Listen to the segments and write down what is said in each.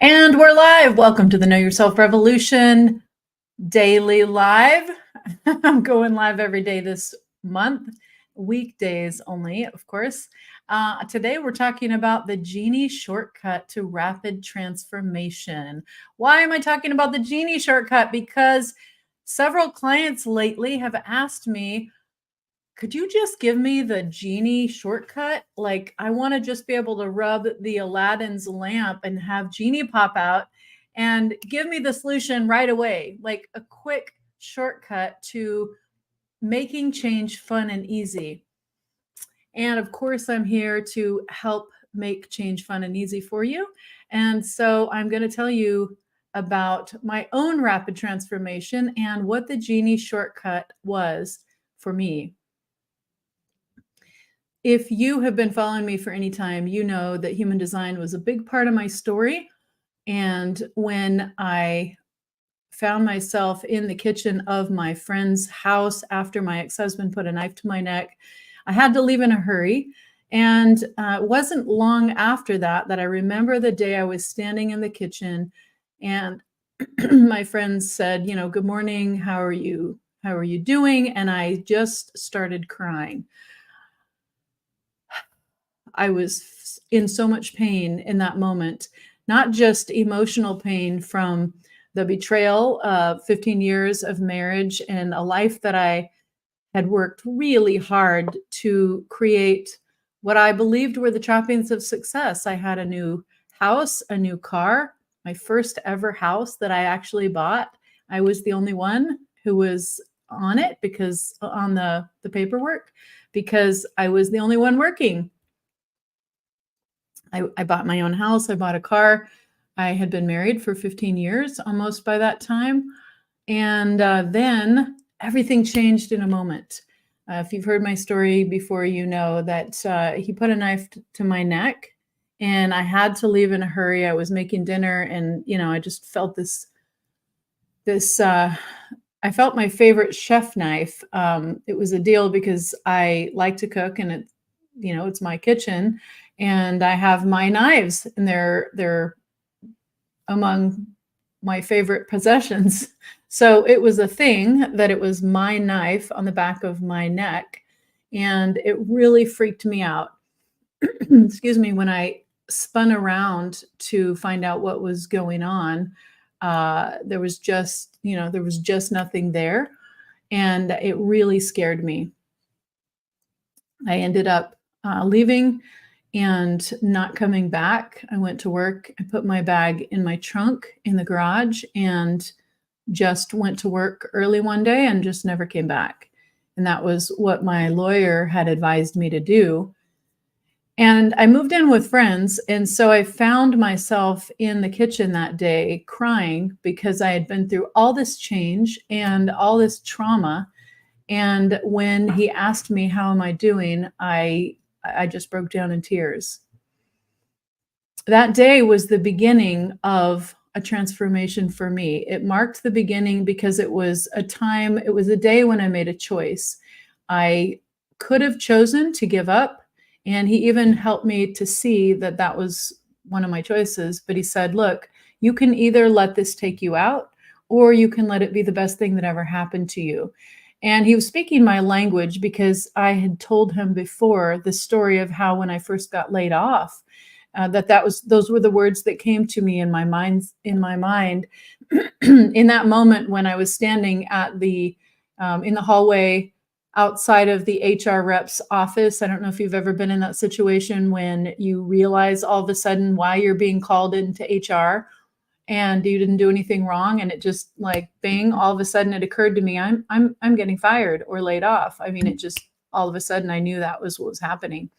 And we're live. Welcome to the Know Yourself Revolution Daily Live. I'm going live every day this month, weekdays only, of course. Today we're talking about the Genie shortcut to rapid transformation. Why am I talking about the Genie shortcut? Because several clients lately have asked me, could you just give me the Genie shortcut? Like, I want to just be able to rub the Aladdin's lamp and have Genie pop out and give me the solution right away, like a quick shortcut to making change fun and easy. And of course, I'm here to help make change fun and easy for you. And so I'm going to tell you about my own rapid transformation and what the Genie shortcut was for me. If you have been following me for any time, you know that human design was a big part of my story. And when I found myself in the kitchen of my friend's house after my ex-husband put a knife to my neck, I had to leave in a hurry. And it wasn't long after that I remember the day I was standing in the kitchen and my friends said, good morning, how are you? How are you doing? And I just started crying. I was in so much pain in that moment, not just emotional pain from the betrayal of 15 years of marriage and a life that I had worked really hard to create what I believed were the trappings of success. I had a new house, a new car, my first ever house that I actually bought. I was the only one who was on it because on the paperwork, because I was the only one working. I bought my own house. I bought a car. I had been married for 15 years almost by that time. And then everything changed in a moment. If you've heard my story before, you know that he put a knife to my neck and I had to leave in a hurry. I was making dinner and, I just felt I felt my favorite chef knife. It was a deal because I like to cook and it's my kitchen and I have my knives and they're among my favorite possessions. So it was a thing that it was my knife on the back of my neck. And it really freaked me out. Excuse me, when I spun around to find out what was going on, there was just nothing there. And it really scared me. I ended up leaving and not coming back. I went to work. I put my bag in my trunk in the garage and just went to work early one day and just never came back. And that was what my lawyer had advised me to do. And I moved in with friends. And so I found myself in the kitchen that day crying because I had been through all this change and all this trauma. And when he asked me, how am I doing? I just broke down in tears. That day was the beginning of a transformation for me. It marked the beginning because it was a day when I made a choice. I could have chosen to give up, and he even helped me to see that that was one of my choices. But he said, look, you can either let this take you out, or you can let it be the best thing that ever happened to you. And he was speaking my language because I had told him before the story of how when I first got laid off, those were the words that came to me in my mind in that moment when I was standing at in the hallway outside of the HR rep's office. I don't know if you've ever been in that situation when you realize all of a sudden why you're being called into HR and you didn't do anything wrong, and it just like bang, all of a sudden it occurred to me I'm getting fired or laid off. I mean, it just all of a sudden I knew that was what was happening.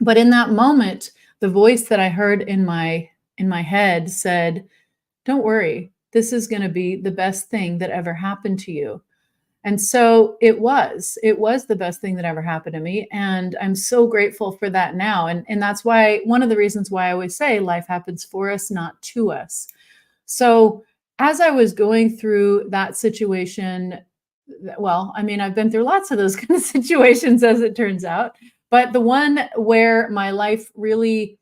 But in that moment, the voice that I heard in my head said, don't worry, this is going to be the best thing that ever happened to you. And so it was the best thing that ever happened to me. And I'm so grateful for that now. And that's why, one of the reasons why I always say life happens for us, not to us. So as I was going through that situation, well, I mean, I've been through lots of those kind of situations as it turns out, but the one where my life really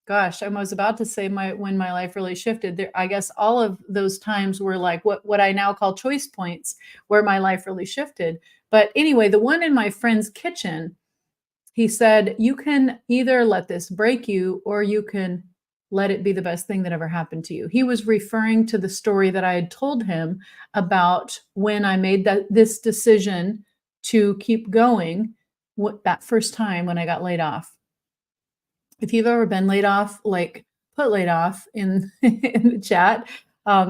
Gosh, I was about to say when my life really shifted. There, I guess all of those times were like what I now call choice points where my life really shifted. But anyway, the one in my friend's kitchen, he said, "You can either let this break you or you can let it be the best thing that ever happened to you." He was referring to the story that I had told him about when I made this decision to keep going, what that first time when I got laid off. If you've ever been laid off, like, put laid off in in the chat.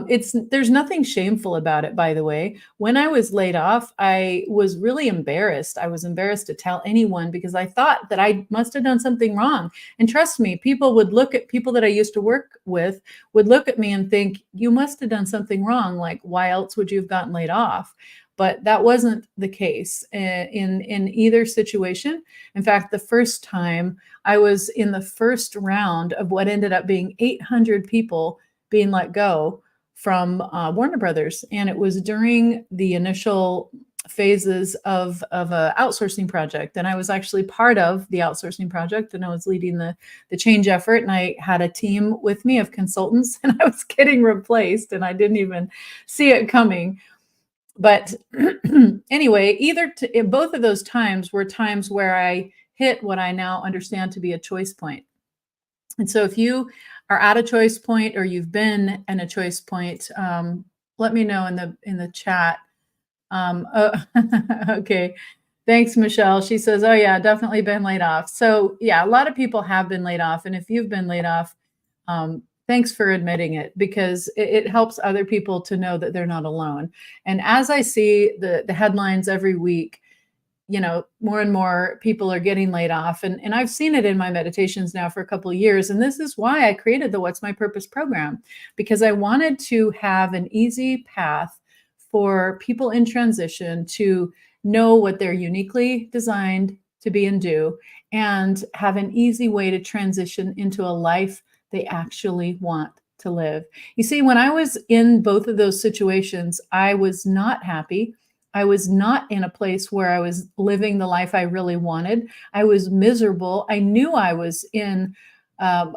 It's there's nothing shameful about it, by the way. When I was laid off, I was really embarrassed. I was embarrassed to tell anyone because I thought that I must have done something wrong. And trust me, people would look at people that I used to work with would look at me and think, "You must have done something wrong. Like, why else would you have gotten laid off?" But that wasn't the case in either situation. In fact, the first time I was in the first round of what ended up being 800 people being let go from Warner Brothers, and it was during the initial phases of a outsourcing project, and I was actually part of the outsourcing project, and I was leading the change effort, and I had a team with me of consultants, and I was getting replaced, and I didn't even see it coming. But anyway, both of those times were times where I hit what I now understand to be a choice point. And so if you are at a choice point or you've been in a choice point, let me know in the chat. Oh, okay. Thanks, Michelle. She says, "Oh yeah, definitely been laid off." So yeah, a lot of people have been laid off, and if you've been laid off, thanks for admitting it because it helps other people to know that they're not alone. And as I see the headlines every week, more and more people are getting laid off. And I've seen it in my meditations now for a couple of years. And this is why I created the What's My Purpose program, because I wanted to have an easy path for people in transition to know what they're uniquely designed to be and do, and have an easy way to transition into a life they actually want to live. You see, when I was in both of those situations, I was not happy. I was not in a place where I was living the life I really wanted. I was miserable. I knew um,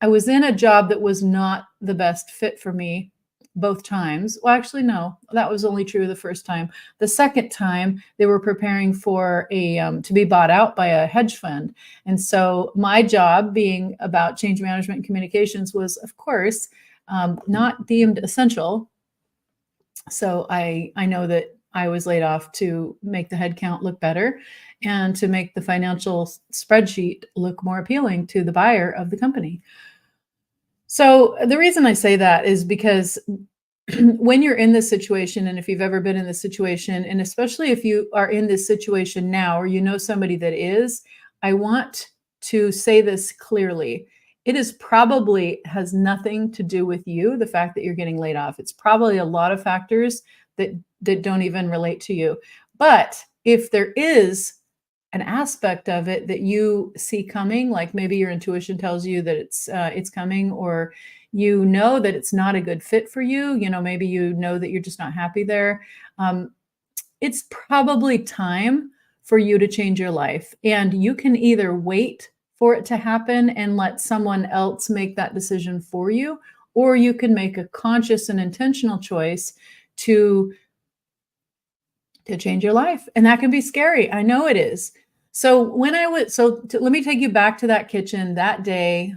I was in a job that was not the best fit for me both times. Well, actually, no, that was only true the first time. The second time, they were preparing for to be bought out by a hedge fund, and so my job, being about change management and communications, was, of course, not deemed essential. So I know that I was laid off to make the head count look better and to make the financial spreadsheet look more appealing to the buyer of the company. So the reason I say that is because when you're in this situation, and if you've ever been in this situation, and especially if you are in this situation now, or you know somebody that is, I want to say this clearly. It is probably has nothing to do with you, the fact that you're getting laid off. It's probably a lot of factors that don't even relate to you. But if there is an aspect of it that you see coming, like maybe your intuition tells you that it's coming, or you know that it's not a good fit for you, maybe you know that you're just not happy there. It's probably time for you to change your life. And you can either wait for it to happen and let someone else make that decision for you, or you can make a conscious and intentional choice to change your life. And that can be scary. I know it is. So let me take you back to that kitchen that day.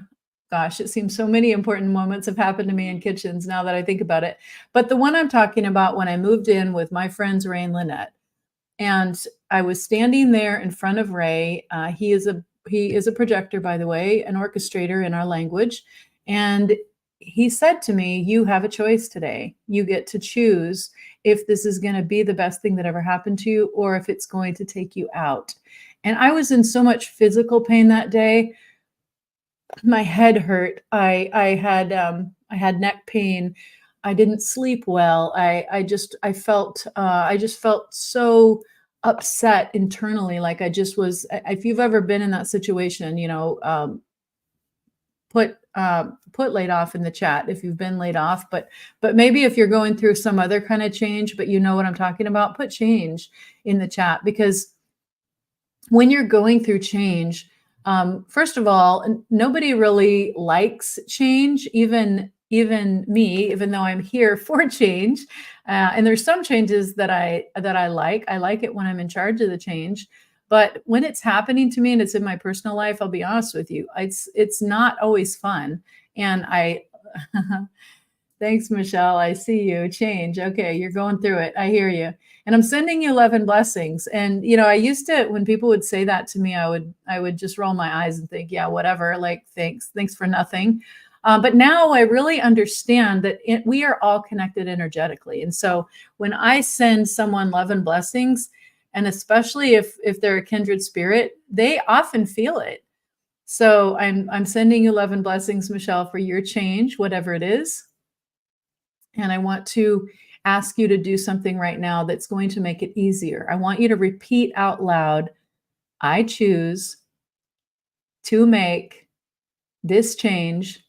Gosh, it seems so many important moments have happened to me in kitchens now that I think about it. But the one I'm talking about, when I moved in with my friends Ray and Lynette, and I was standing there in front of Ray. He is a projector, by the way, an orchestrator in our language. And he said to me, "You have a choice today. You get to choose if this is going to be the best thing that ever happened to you, or if it's going to take you out." And I was in so much physical pain that day. My head hurt. I had neck pain. I didn't sleep well. I just felt so upset internally. Like I just was. If you've ever been in that situation, put laid off in the chat if you've been laid off. But maybe if you're going through some other kind of change, but you know what I'm talking about, put change in the chat, because when you're going through change, First of all, nobody really likes change, even me, even though I'm here for change. And there's some changes that I like. I like it when I'm in charge of the change. But when it's happening to me and it's in my personal life, I'll be honest with you, it's not always fun. And I Thanks, Michelle. I see you. Change. Okay, you're going through it. I hear you. And I'm sending you love and blessings. And I used to, when people would say that to me, I would just roll my eyes and think, yeah, whatever. Like, thanks for nothing. But now I really understand that we are all connected energetically. And so when I send someone love and blessings, and especially if they're a kindred spirit, they often feel it. So I'm sending you love and blessings, Michelle, for your change, whatever it is. And I want to ask you to do something right now that's going to make it easier. I want you to repeat out loud, I choose to make this change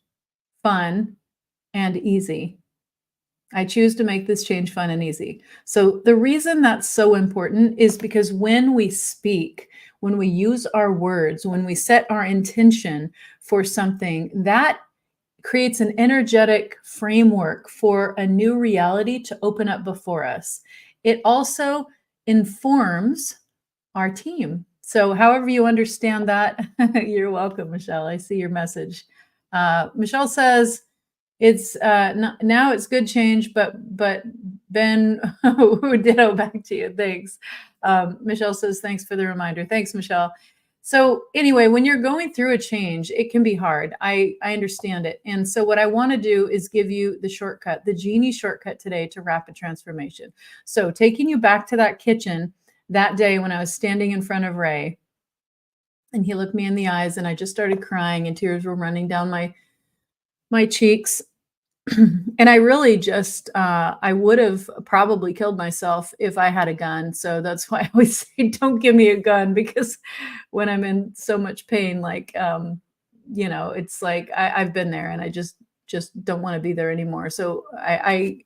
fun and easy. I choose to make this change fun and easy. So the reason that's so important is because when we speak, when we use our words, when we set our intention for something, that creates an energetic framework for a new reality to open up before us. It also informs our team. So, however you understand that, you're welcome, Michelle. I see your message. Michelle says it's now it's good change, but Ben, ditto back to you. Thanks. Michelle says thanks for the reminder. Thanks, Michelle. So anyway, when you're going through a change, it can be hard. I understand it. And so what I want to do is give you the shortcut, the Genie shortcut today to rapid transformation. So taking you back to that kitchen that day when I was standing in front of Ray, and he looked me in the eyes, and I just started crying, and tears were running down my cheeks. And I really just I would have probably killed myself if I had a gun. So that's why I always say don't give me a gun, because when I'm in so much pain, like it's like I've been there, and I just don't want to be there anymore. So I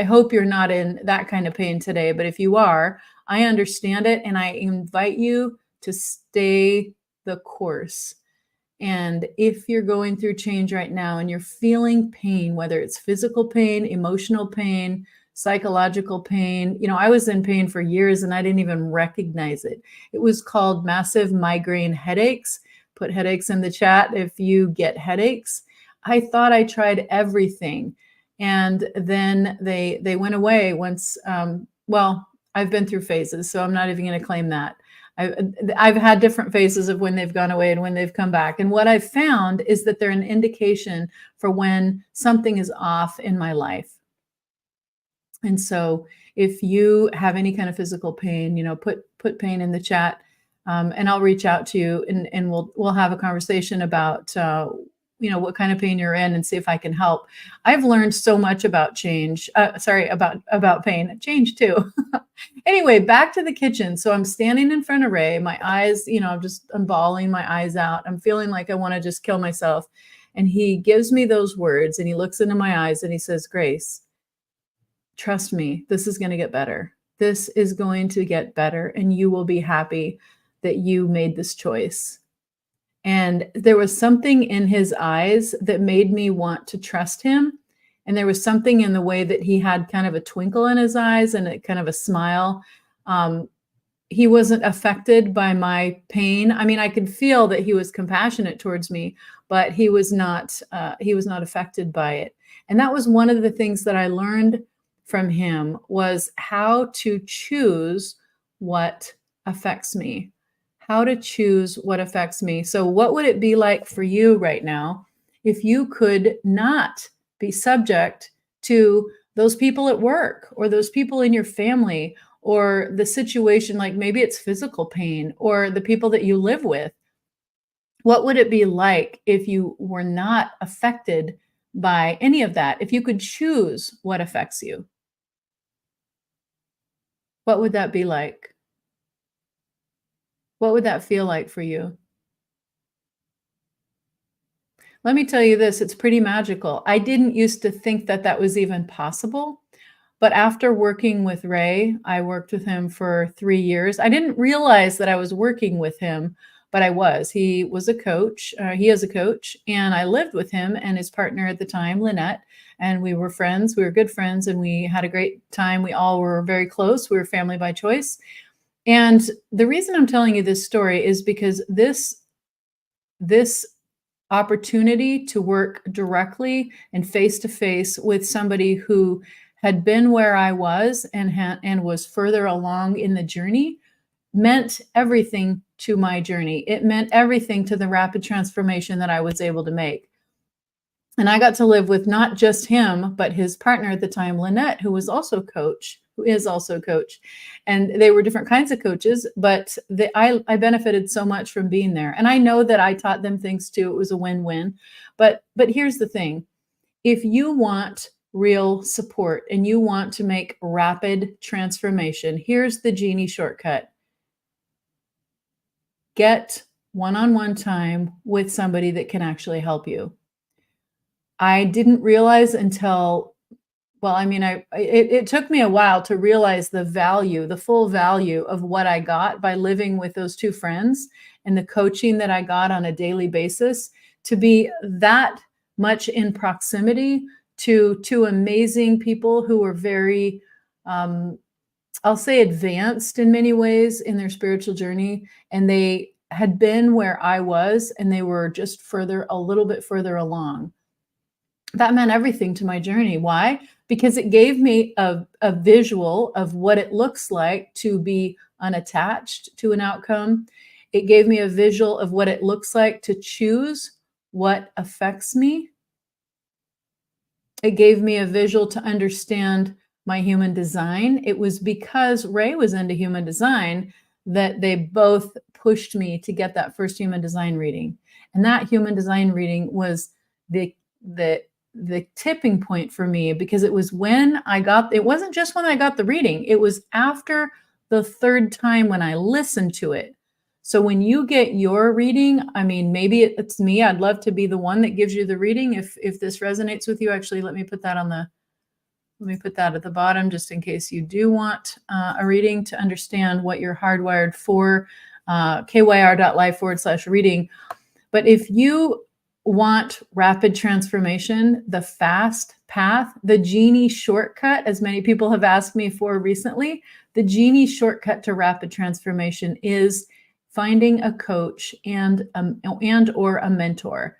hope you're not in that kind of pain today, but if you are, I understand it, and I invite you to stay the course. And if you're going through change right now and you're feeling pain, whether it's physical pain, emotional pain, psychological pain, I was in pain for years and I didn't even recognize it. It was called massive migraine headaches. Put headaches in the chat if you get headaches. I thought I tried everything. And then they went away once. Well, I've been through phases, so I'm not even going to claim that. I've had different phases of when they've gone away and when they've come back. And what I've found is that they're an indication for when something is off in my life. And so if you have any kind of physical pain, put pain in the chat, and I'll reach out to you, and we'll have a conversation about what kind of pain you're in and see if I can help. I've learned so much about change. About pain, change too. Anyway, back to the kitchen. So I'm standing in front of Ray, my eyes, I'm bawling my eyes out. I'm feeling like I want to just kill myself. And he gives me those words, and he looks into my eyes and he says, Grace, trust me, this is going to get better. This is going to get better, and you will be happy that you made this choice. And there was something in his eyes that made me want to trust him. And there was something in the way that he had kind of a twinkle in his eyes and a kind of a smile. He wasn't affected by my pain. I mean, I could feel that he was compassionate towards me, but he was not affected by it. And that was one of the things that I learned from him, was how to choose what affects me. How to choose what affects me. So what would it be like for you right now if you could not be subject to those people at work, or those people in your family, or the situation, like maybe it's physical pain, or the people that you live with? What would it be like if you were not affected by any of that? If you could choose what affects you, what would that be like? What would that feel like for you? Let me tell you this, it's pretty magical. I didn't used to think that that was even possible. But after working with Ray, I worked with him for 3 years. I didn't realize that I was working with him, but I was. He was a coach. He is a coach, and I lived with him and his partner at the time, Lynette, and we were friends. We were good friends, and we had a great time. We all were very close. We were family by choice. And the reason I'm telling you this story is because this opportunity to work directly and face to face with somebody who had been where I was and was further along in the journey meant everything to my journey. It meant everything to the rapid transformation that I was able to make. And I got to live with not just him, but his partner at the time, Lynette, who was also coach, who is also coach. And they were different kinds of coaches, but I benefited so much from being there. And I know that I taught them things too. It was a win-win. But here's the thing. If you want real support and you want to make rapid transformation, here's the Genie shortcut. Get one-on-one time with somebody that can actually help you. I didn't realize until, well, I mean, it took me a while to realize the value, the full value of what I got by living with those two friends and the coaching that I got on a daily basis, to be that much in proximity to two amazing people who were very, I'll say, advanced in many ways in their spiritual journey. And they had been where I was, and they were just a little bit further along. That meant everything to my journey. Why? Because it gave me a visual of what it looks like to be unattached to an outcome. It gave me a visual of what it looks like to choose what affects me. It gave me a visual to understand my human design. It was because Ray was into human design that they both pushed me to get that first human design reading. And that human design reading was the tipping point for me, because it was when it wasn't just when I got the reading, it was after the third time when I listened to it. So when you get your reading, I mean, maybe it's me. I'd love to be the one that gives you the reading. If this resonates with you, actually, let me put that at the bottom, just in case you do want a reading to understand what you're hardwired for, kyr.life/reading. But if you want rapid transformation, the fast path, the Genie shortcut, as many people have asked me for recently, the Genie shortcut to rapid transformation is finding a coach and or a mentor.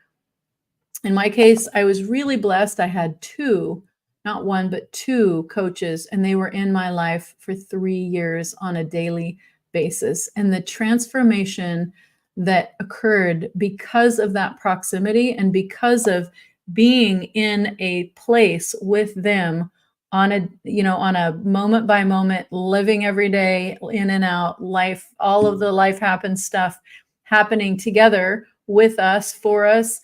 In my case, I was really blessed. I had two, not one, but two coaches, and they were in my life for 3 years on a daily basis. And the transformation that occurred because of that proximity and because of being in a place with them on a moment by moment, living every day, in and out, life, all of the life happens stuff happening together with us, for us,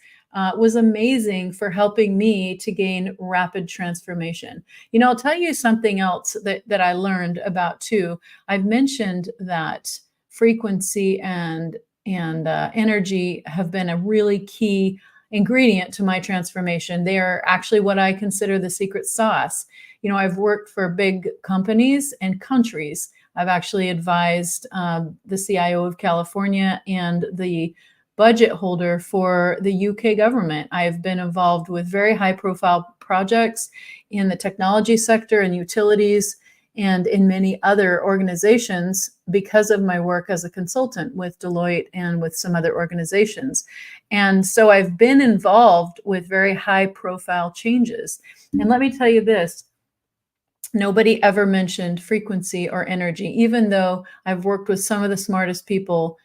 was amazing for helping me to gain rapid transformation. I'll tell you something else that I learned about too. I've mentioned that frequency and energy have been a really key ingredient to my transformation. They are actually what I consider the secret sauce. I've worked for big companies and countries. I've actually advised the CIO of California and the budget holder for the UK government. I have been involved with very high profile projects in the technology sector and utilities and in many other organizations because of my work as a consultant with Deloitte and with some other organizations. And so I've been involved with very high profile changes. And let me tell you this, nobody ever mentioned frequency or energy, even though I've worked with some of the smartest people,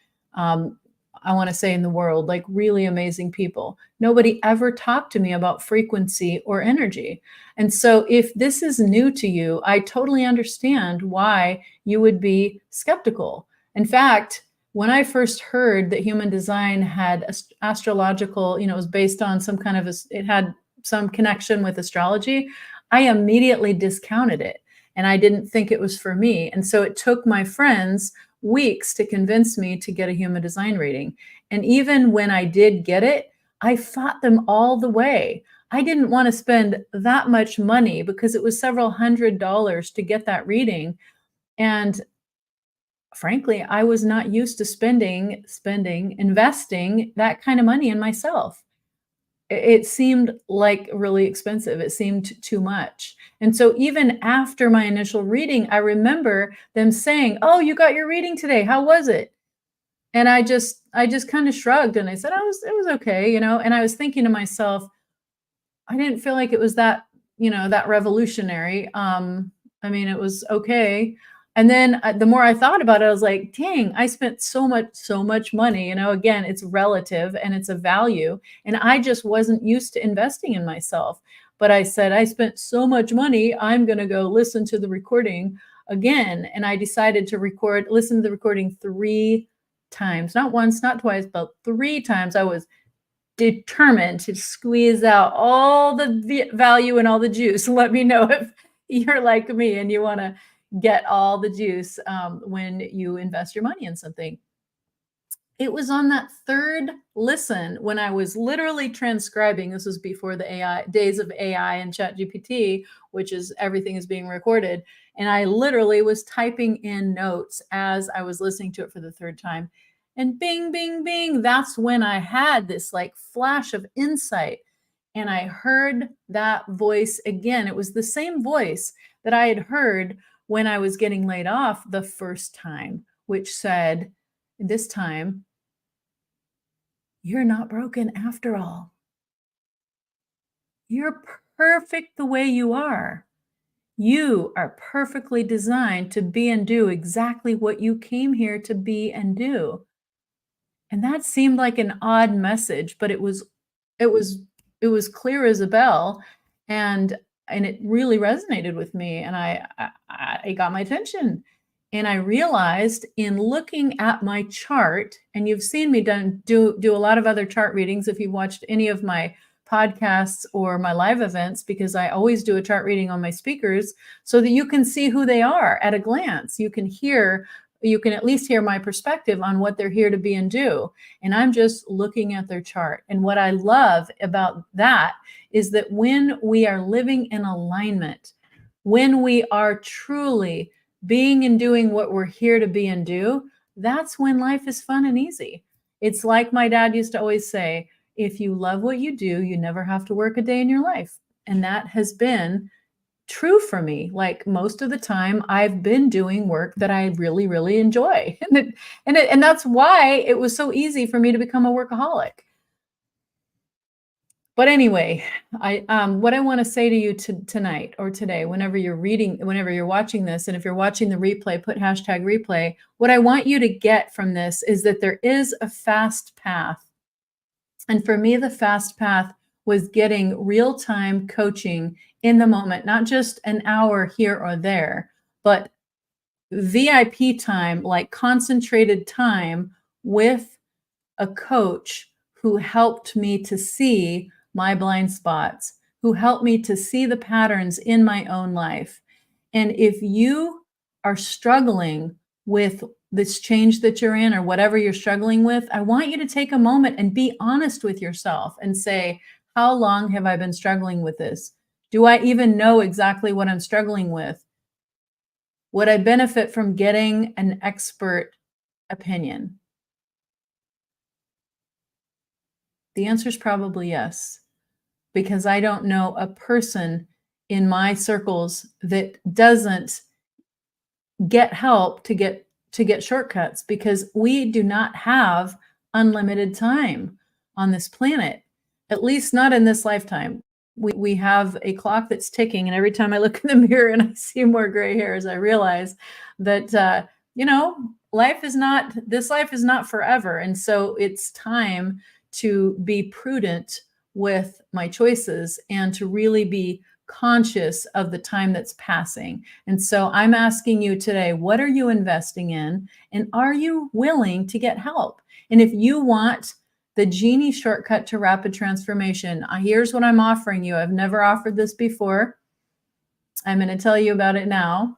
I want to say, in the world, like really amazing people. Nobody ever talked to me about frequency or energy. And so if this is new to you, I totally understand why you would be skeptical. In fact, when I first heard that human design had astrological, it was based on some kind of, it had some connection with astrology, I immediately discounted it. And I didn't think it was for me. And so it took my friends weeks to convince me to get a human design reading. And even when I did get it, I fought them all the way. I didn't want to spend that much money because it was several $100s to get that reading. And frankly, I was not used to investing that kind of money in myself. It seemed like really expensive. It seemed too much. And so even after my initial reading, I remember them saying, "Oh, you got your reading today. How was it?" And I just kind of shrugged and I said, it was okay, And I was thinking to myself, I didn't feel like it was that revolutionary. I mean, it was okay. And then the more I thought about it, I was like, dang, I spent so much money. Again, it's relative and it's a value. And I just wasn't used to investing in myself. But I said, I spent so much money, I'm going to go listen to the recording again. And I decided to listen to the recording 3 times, not once, not twice, but 3 times. I was determined to squeeze out all the value and all the juice. Let me know if you're like me and you want to get all the juice when you invest your money in something. It was on that third listen when I was literally transcribing. This was before the days of AI and ChatGPT, which is everything is being recorded. And I literally was typing in notes as I was listening to it for the third time. And bing, bing, bing, that's when I had this like flash of insight. And I heard that voice again. It was the same voice that I had heard when I was getting laid off the first time, which said, this time, you're not broken after all. You're perfect the way you are. You are perfectly designed to be and do exactly what you came here to be and do. And that seemed like an odd message, but it was it was clear as a bell, and it really resonated with me, and it got my attention. And I realized in looking at my chart, and you've seen me do a lot of other chart readings if you've watched any of my podcasts or my live events, because I always do a chart reading on my speakers so that you can see who they are at a glance. You can at least hear my perspective on what they're here to be and do. And I'm just looking at their chart. And what I love about that is that when we are living in alignment, when we are truly being and doing what we're here to be and do, that's when life is fun and easy. It's like my dad used to always say, if you love what you do, you never have to work a day in your life. And that has been true for me. Like most of the time, I've been doing work that I really, really enjoy, and that's why it was so easy for me to become a workaholic. But anyway, what I want to say to you tonight or today, whenever you're watching this, and if you're watching the replay, put hashtag replay. What I want you to get from this is that there is a fast path. And for me, the fast path was getting real-time coaching in the moment, not just an hour here or there, but VIP time, like concentrated time with a coach who helped me to see my blind spots, who helped me to see the patterns in my own life. And if you are struggling with this change that you're in or whatever you're struggling with, I want you to take a moment and be honest with yourself and say, how long have I been struggling with this? Do I even know exactly what I'm struggling with? Would I benefit from getting an expert opinion? The answer is probably yes, because I don't know a person in my circles that doesn't get help to get shortcuts, because we do not have unlimited time on this planet, at least not in this lifetime. We have a clock that's ticking, and every time I look in the mirror and I see more gray hairs, I realize that this life is not forever. And so it's time to be prudent with my choices and to really be conscious of the time that's passing. And so I'm asking you today, what are you investing in? And are you willing to get help? And if you want the Genie shortcut to rapid transformation, here's what I'm offering you. I've never offered this before. I'm going to tell you about it now.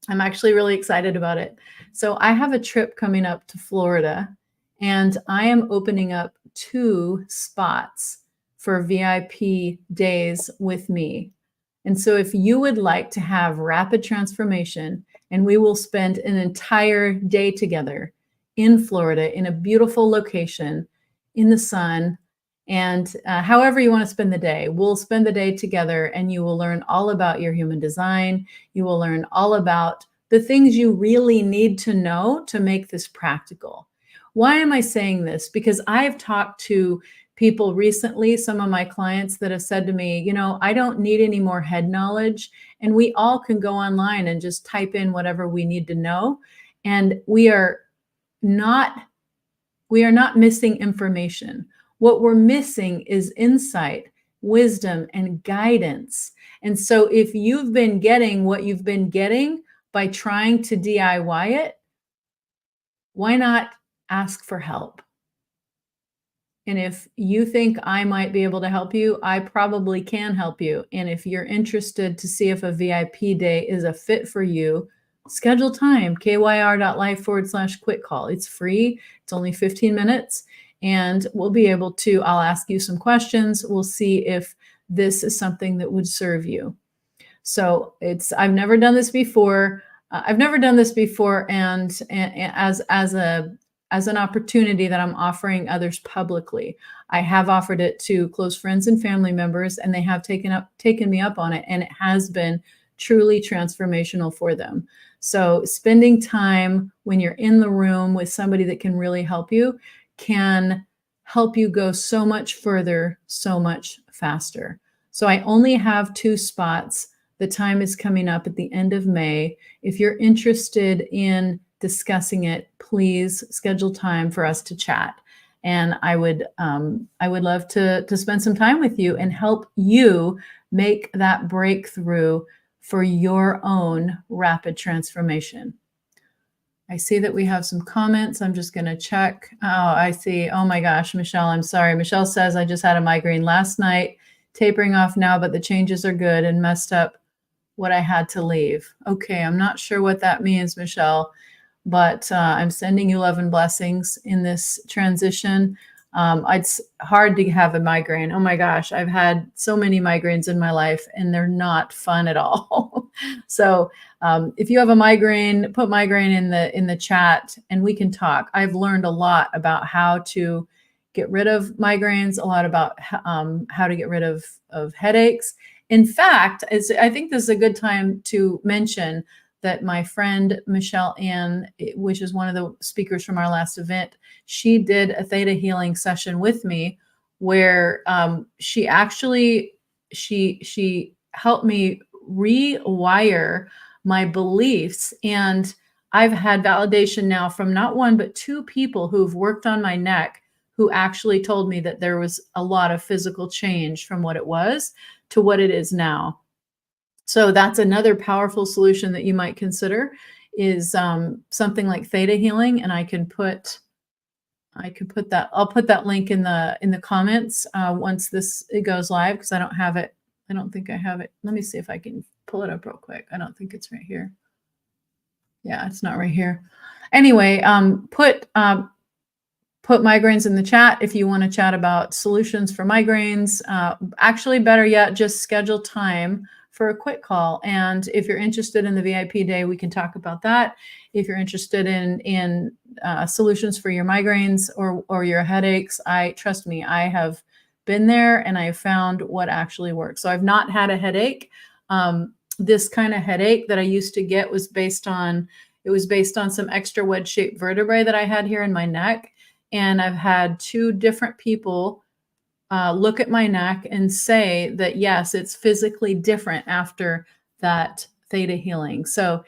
I'm actually really excited about it. So I have a trip coming up to Florida, and I am opening up 2 spots for VIP days with me. And so if you would like to have rapid transformation and we will spend an entire day together in Florida in a beautiful location in the sun. And however you want to spend the day, we'll spend the day together and you will learn all about your human design. You will learn all about the things you really need to know to make this practical. Why am I saying this? Because I've talked to people recently, some of my clients that have said to me, I don't need any more head knowledge. And we all can go online and just type in whatever we need to know. And not we are not missing information. What we're missing is insight, wisdom, and guidance. And so if you've been getting what you've been getting by trying to DIY it, why not ask for help? And if you think I might be able to help you, I probably can help you. And if you're interested to see if a VIP day is a fit for you, schedule time, kyr.life/quick call. It's free. It's only 15 minutes. And we'll be able to, I'll ask you some questions. We'll see if this is something that would serve you. So I've never done this before. And as an opportunity that I'm offering others publicly. I have offered it to close friends and family members, and they have taken me up on it, and it has been truly transformational for them. So spending time when you're in the room with somebody that can really help you can help you go so much further, so much faster. So I only have 2 spots. The time is coming up at the end of May. If you're interested in discussing it, please schedule time for us to chat. And I would love to spend some time with you and help you make that breakthrough for your own rapid transformation. I see that we have some comments. I'm just going to check. Oh, I see. Oh my gosh, Michelle, I'm sorry. Michelle says, I just had a migraine last night, tapering off now, but the changes are good and messed up what I had to leave. Okay, I'm not sure what that means, Michelle, but I'm sending you love and blessings in this transition. It's hard to have a migraine. Oh my gosh, I've had so many migraines in my life and they're not fun at all. So if you have a migraine, put migraine in the chat and we can talk. I've learned a lot about how to get rid of migraines, a lot about how to get rid of headaches. In fact, I think this is a good time to mention that my friend Michelle Ann, which is one of the speakers from our last event, she did a theta healing session with me where she helped me rewire my beliefs. And I've had validation now from not 1, but 2 people who've worked on my neck who actually told me that there was a lot of physical change from what it was to what it is now. So that's another powerful solution that you might consider is something like theta healing. And I can put that, I'll put that link in the comments once it goes live, because I don't have it. I don't think I have it. Let me see if I can pull it up real quick. I don't think it's right here. Yeah, it's not right here. Anyway, put migraines in the chat if you want to chat about solutions for migraines. Actually, better yet, just schedule time for a quick call. And if you're interested in the VIP day, we can talk about that. If you're interested in solutions for your migraines or your headaches, trust me, I have been there and I have found what actually works. So I've not had a headache. This kind of headache that I used to get was based on some extra wedge-shaped vertebrae that I had here in my neck. And I've had 2 different people look at my neck and say that, yes, it's physically different after that theta healing. So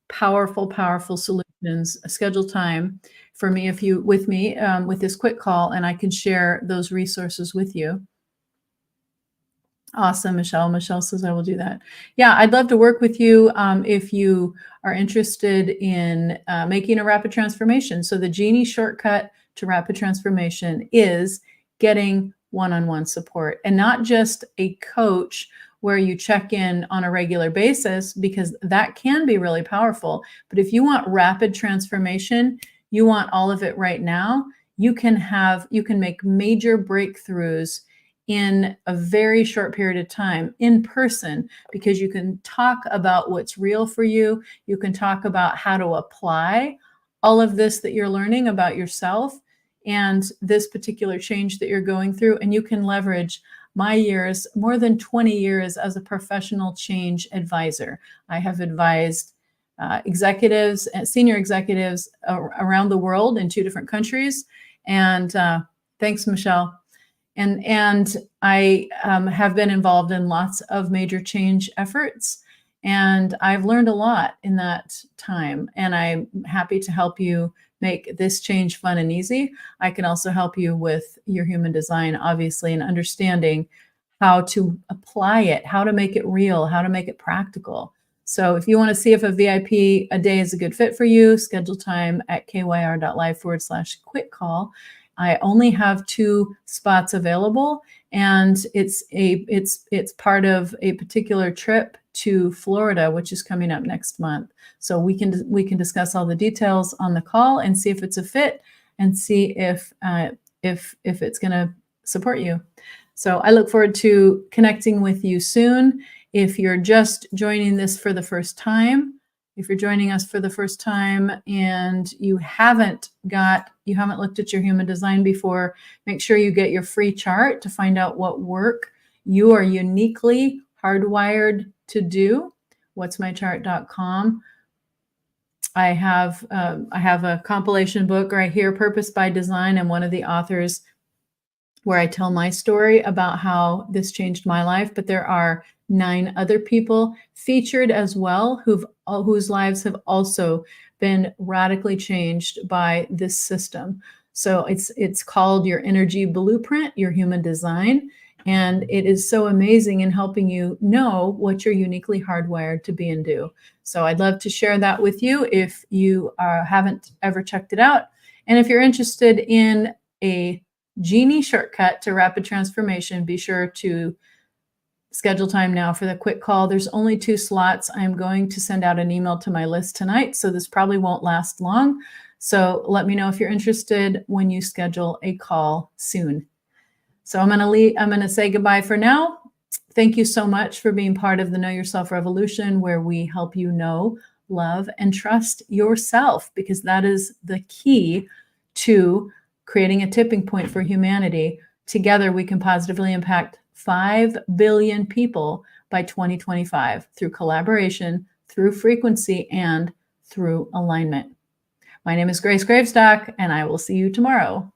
powerful, powerful solutions. Schedule time for me with this quick call, and I can share those resources with you. Awesome, Michelle. Michelle says I will do that. Yeah, I'd love to work with you if you are interested in making a rapid transformation. So the Genie shortcut to rapid transformation is getting one-on-one support, and not just a coach where you check in on a regular basis, because that can be really powerful. But if you want rapid transformation, you want all of it right now, you can make major breakthroughs in a very short period of time in person, because you can talk about what's real for you. You can talk about how to apply all of this that you're learning about yourself and this particular change that you're going through. And you can leverage my years, more than 20 years as a professional change advisor. I have advised executives and senior executives around the world in 2 different countries. And thanks, Michelle. And I have been involved in lots of major change efforts, and I've learned a lot in that time. And I'm happy to help you make this change fun and easy. I can also help you with your human design, obviously, and understanding how to apply it, how to make it real, how to make it practical. So if you want to see if a VIP a day is a good fit for you, schedule time at kyr.live/quick call. I only have 2 spots available, and it's part of a particular trip to Florida, which is coming up next month. So we can discuss all the details on the call and see if it's a fit, and see if it's going to support you. So I look forward to connecting with you soon. If you're just joining this for the first time, if you're joining us for the first time and you haven't looked at your human design before, make sure you get your free chart to find out what work you are uniquely hardwired to do. whatsmychart.com. I have a compilation book right here, Purpose by Design. I'm one of the authors, where I tell my story about how this changed my life. But there are 9 other people featured as well whose lives have also been radically changed by this system. So it's called Your Energy Blueprint, Your Human Design. And it is so amazing in helping you know what you're uniquely hardwired to be and do. So I'd love to share that with you if you haven't ever checked it out. And if you're interested in a Genie shortcut to rapid transformation, be sure to schedule time now for the quick call. There's only 2 slots. I'm going to send out an email to my list tonight, so this probably won't last long. So let me know if you're interested when you schedule a call soon. So I'm going to say goodbye for now. Thank you so much for being part of the Know Yourself Revolution, where we help you know, love, and trust yourself, because that is the key to creating a tipping point for humanity. Together, we can positively impact 5 billion people by 2025 through collaboration, through frequency, and through alignment. My name is Grace Gravestock, and I will see you tomorrow.